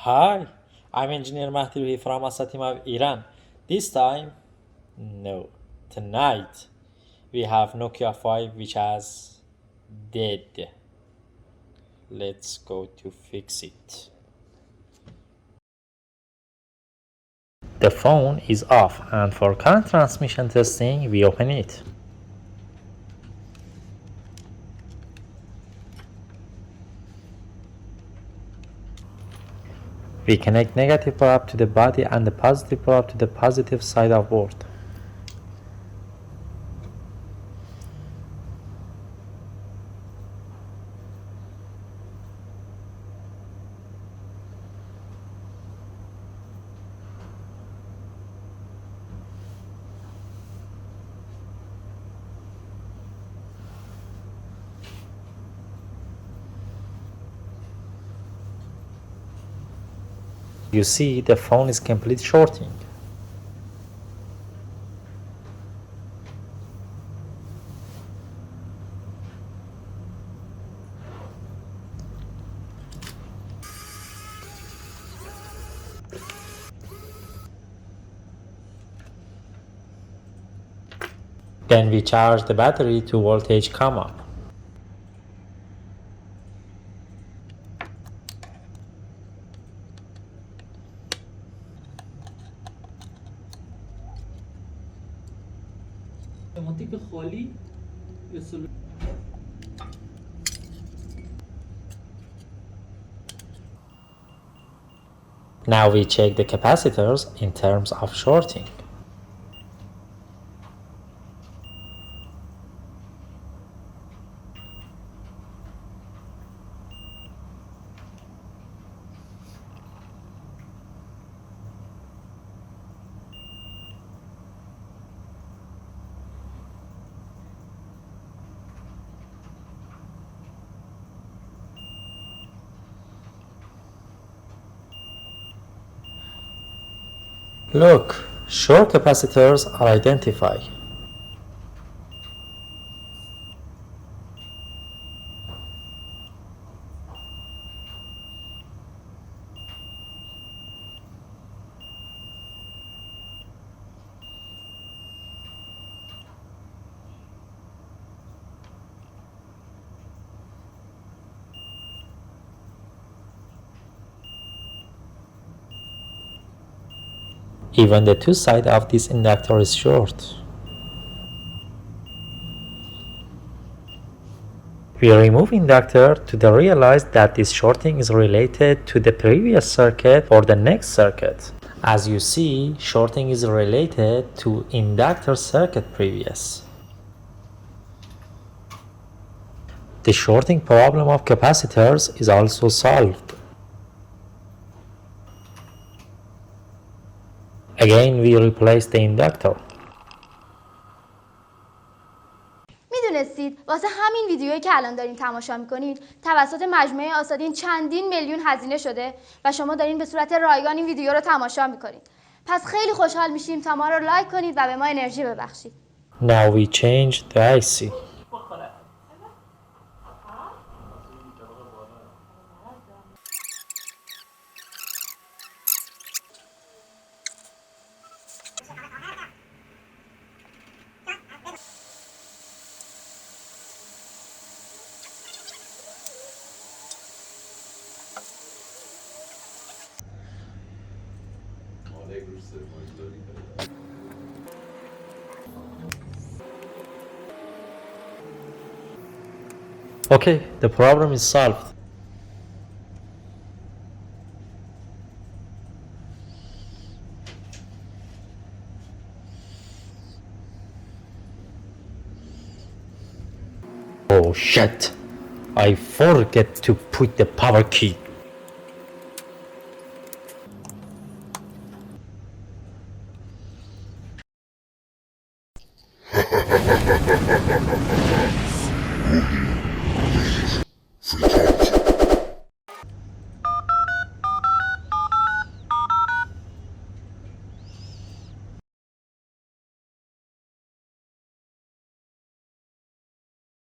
Hi, I'm Engineer Mahdi from Asatim of Iran. This time, no, tonight, we have Nokia 5 which has dead. Let's go to fix it. The phone is off, and for current transmission testing, we open it. We connect negative probe to the body and the positive probe to the positive side of board. You see, the phone is complete shorting. Then we charge the battery to voltage come up. Now we check the capacitors in terms of shorting. Look, short capacitors are identified. Even the two sides of this inductor is short. We remove inductor to realize that this shorting is related to the previous circuit or the next circuit. As you see, shorting is related to inductor circuit previous. The shorting problem of capacitors is also solved. Again, we replace the inductor. میدونستید واسه همین ویدیویی که الان دارین تماشا میکنید توسط مجموعه آسادین چندین میلیون هزینه شده و شما دارین به صورت رایگان این ویدیو رو تماشا میکنید. پس خیلی خوشحال میشیم تا ما رو لایک کنید و به ما انرژی ببخشید. Now we change the IC. Okay, the problem is solved. Oh shit! I forget to put the power key.